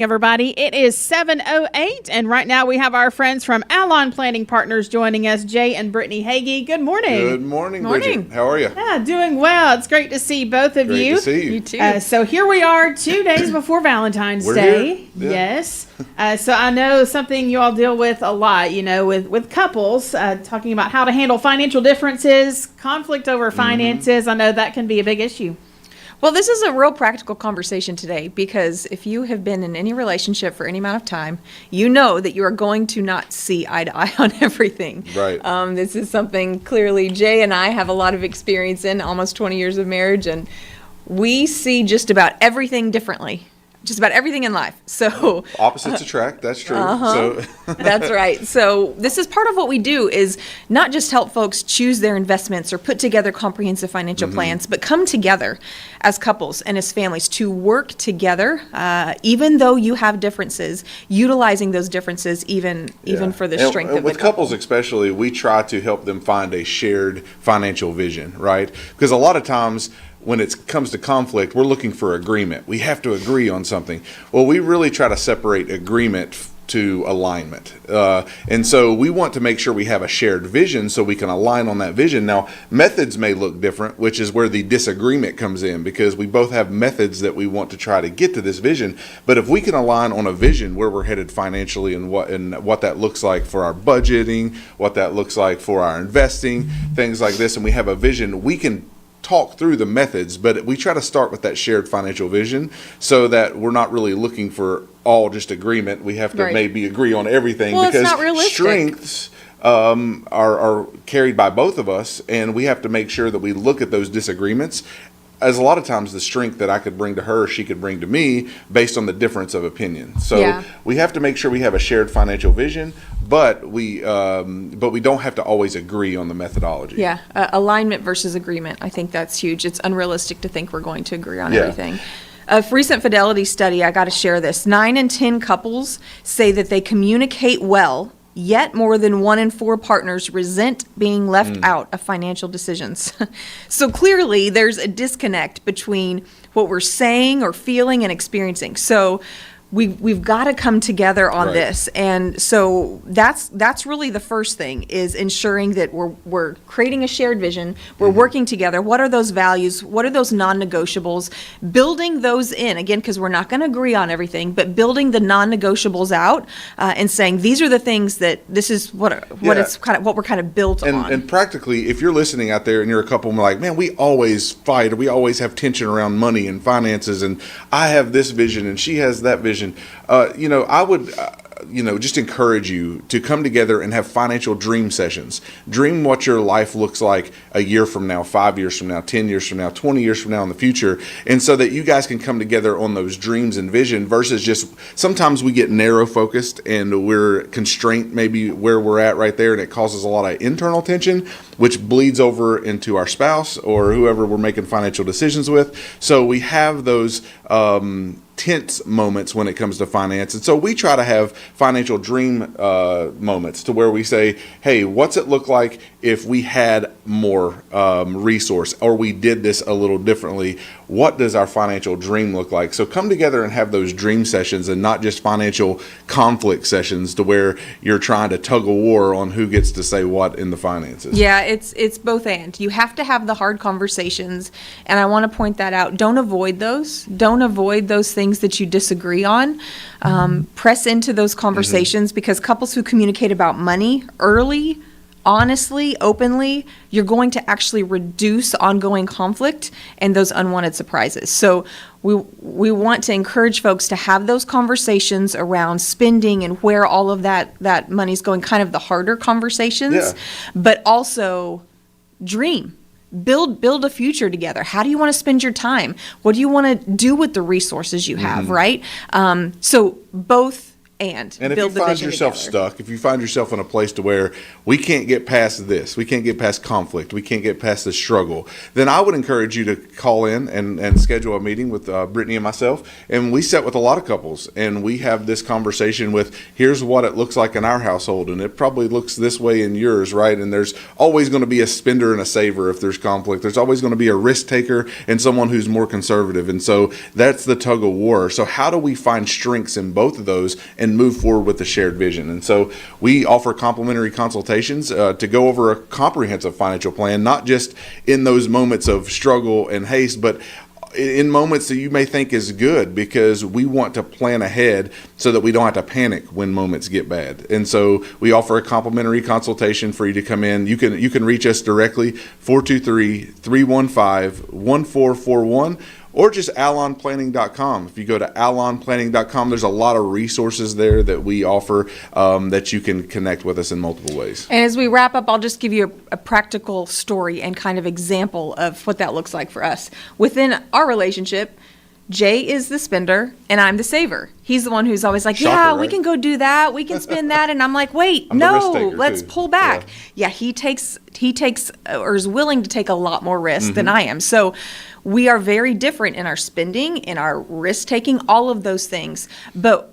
Everybody, it is 7:08, and right now we have our friends from Allon Planning Partners joining us, Jay and Brittany Hagy. Good morning. Good morning, Bridget. How are you? Yeah, doing well. It's great to see both of you. Great to see you. You too. So here we are 2 days before Valentine's We're Day. here. Yeah. Yes. So I know something you all deal with a lot, with couples, talking about how to handle financial differences, conflict over finances. I know that can be a big issue. Well, this is a real practical conversation today because if you have been in any relationship for any amount of time, you know that you are going to not see eye to eye on everything. Right. This is something clearly Jay and I have a lot of experience in, almost 20 years of marriage, and we see just about everything differently. Just about everything in life. So Opposites attract. That's true. So that's right. So this is part of what we do is not just help folks choose their investments or put together comprehensive financial plans, but come together as couples and as families to work together, even though you have differences, utilizing those differences even for the strength of with the couples especially, we try to help them find a shared financial vision, right? Because a lot of times when it comes to conflict, we're looking for agreement. We have to agree on something. Well, we really try to separate agreement to alignment. And so we want to make sure we have a shared vision so we can align on that vision. Now, methods may look different, which is where the disagreement comes in, because we both have methods that we want to try to get to this vision. But if we can align on a vision where we're headed financially and what that looks like for our budgeting, what that looks like for our investing, things like this, and we have a vision, we can talk through the methods, but we try to start with that shared financial vision so that we're not really looking for all just agreement. We have to maybe agree on everything, Well, it's because not realistic. strengths are carried by both of us, and we have to make sure that we look at those disagreements as a lot of times the strength that I could bring to her, she could bring to me based on the difference of opinion. So we have to make sure we have a shared financial vision, but we don't have to always agree on the methodology. Yeah, alignment versus agreement. I think that's huge. It's unrealistic to think we're going to agree on everything. A recent Fidelity study, I got to share this. 9 in 10 couples say that they communicate well, yet more than 1 in 4 partners resent being left out of financial decisions. So clearly there's a disconnect between what we're saying or feeling and experiencing. So we've got to come together on this. And so that's really the first thing, is ensuring that we're creating a shared vision. We're working together. What are those values? What are those non-negotiables? Building those in, again, because we're not going to agree on everything, but building the non-negotiables out and saying these are the things that this is what it's kind of what we're kind of built on. And practically, if you're listening out there and you're a couple and we're like, man, we always fight, or we always have tension around money and finances, and I have this vision and she has that vision. I would, just encourage you to come together and have financial dream sessions. Dream what your life looks like a year from now, 5 years from now, 10 years from now, 20 years from now in the future. And so that you guys can come together on those dreams and vision versus just, sometimes we get narrow focused and we're constrained maybe where we're at right there, and it causes a lot of internal tension, which bleeds over into our spouse or whoever we're making financial decisions with. So we have those tense moments when it comes to finance. And so we try to have financial dream moments to where we say, hey, what's it look like if we had more resource, or we did this a little differently? What does our financial dream look like? So come together and have those dream sessions, and not just financial conflict sessions to where you're trying to tug a war on who gets to say what in the finances. Yeah, it's both and. You have to have the hard conversations, and I want to point that out. Don't avoid those. Don't avoid those things that you disagree on. Press into those conversations, because couples who communicate about money early, honestly, openly, you're going to actually reduce ongoing conflict and those unwanted surprises. So we want to encourage folks to have those conversations around spending and where all of that money's going, kind of the harder conversations, but also dream. Build a future together. How do you want to spend your time? What do you want to do with the resources you have, right? So both and And if build you the find vision yourself together. stuck, if you find yourself in a place to where we can't get past this, we can't get past conflict, we can't get past the struggle, then I would encourage you to call in and schedule a meeting with Brittany and myself. And we sit with a lot of couples and we have this conversation with, here's what it looks like in our household, and it probably looks this way in yours, right? And there's always going to be a spender and a saver if there's conflict. There's always going to be a risk taker and someone who's more conservative. And so that's the tug of war. So how do we find strengths in both of those and move forward with the shared vision? And so we offer complimentary consultations to go over a comprehensive financial plan, not just in those moments of struggle and haste, but in moments that you may think is good, because we want to plan ahead so that we don't have to panic when moments get bad. And so we offer a complimentary consultation for you to come in. You can reach us directly, 423-315-1441, or just allonplanning.com. If you go to allonplanning.com, there's a lot of resources there that we offer that you can connect with us in multiple ways. And as we wrap up, I'll just give you a practical story and kind of example of what that looks like for us. Within our relationship, Jay is the spender and I'm the saver. He's the one who's always like, Shocker, yeah, right? we can go do that. We can spend that. And I'm like, wait, I'm the risk no, taker, let's too. pull back. Yeah. Yeah, he takes or is willing to take a lot more risk than Mm-hmm. I am. So we are very different in our spending, in our risk taking, all of those things. But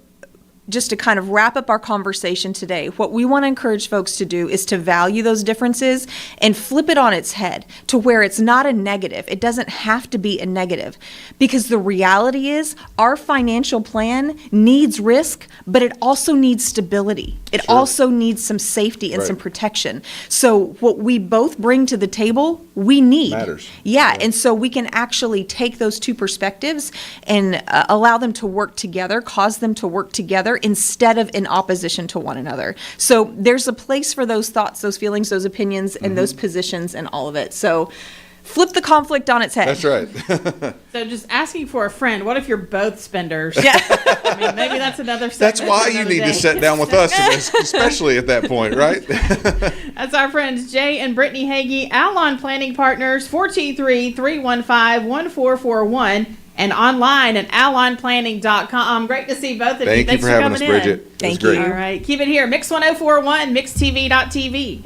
just to kind of wrap up our conversation today, what we want to encourage folks to do is to value those differences and flip it on its head to where it's not a negative. It doesn't have to be a negative, because the reality is our financial plan needs risk, but it also needs stability. It Sure. also needs some safety and Right. some protection. So what we both bring to the table, we need. Matters. Yeah, and so we can actually take those two perspectives and allow them to work together, cause them to work together instead of in opposition to one another. So there's a place for those thoughts, those feelings, those opinions, and those positions and all of it. So flip the conflict on its head. That's right. So just asking for a friend. What if you're both spenders? Yeah. I mean, maybe that's another. That's segment why for you another need to day. sit down with us, especially at that point, right? That's our friends Jay and Brittany Hagy, Allon Planning Partners, 423-315-1441, and online at allonplanning.com. Great to see both of you. Thank you Thanks for having us, coming in. Bridget. It was Thank great. you. All right, keep it here. Mix 1041, mixtv.tv.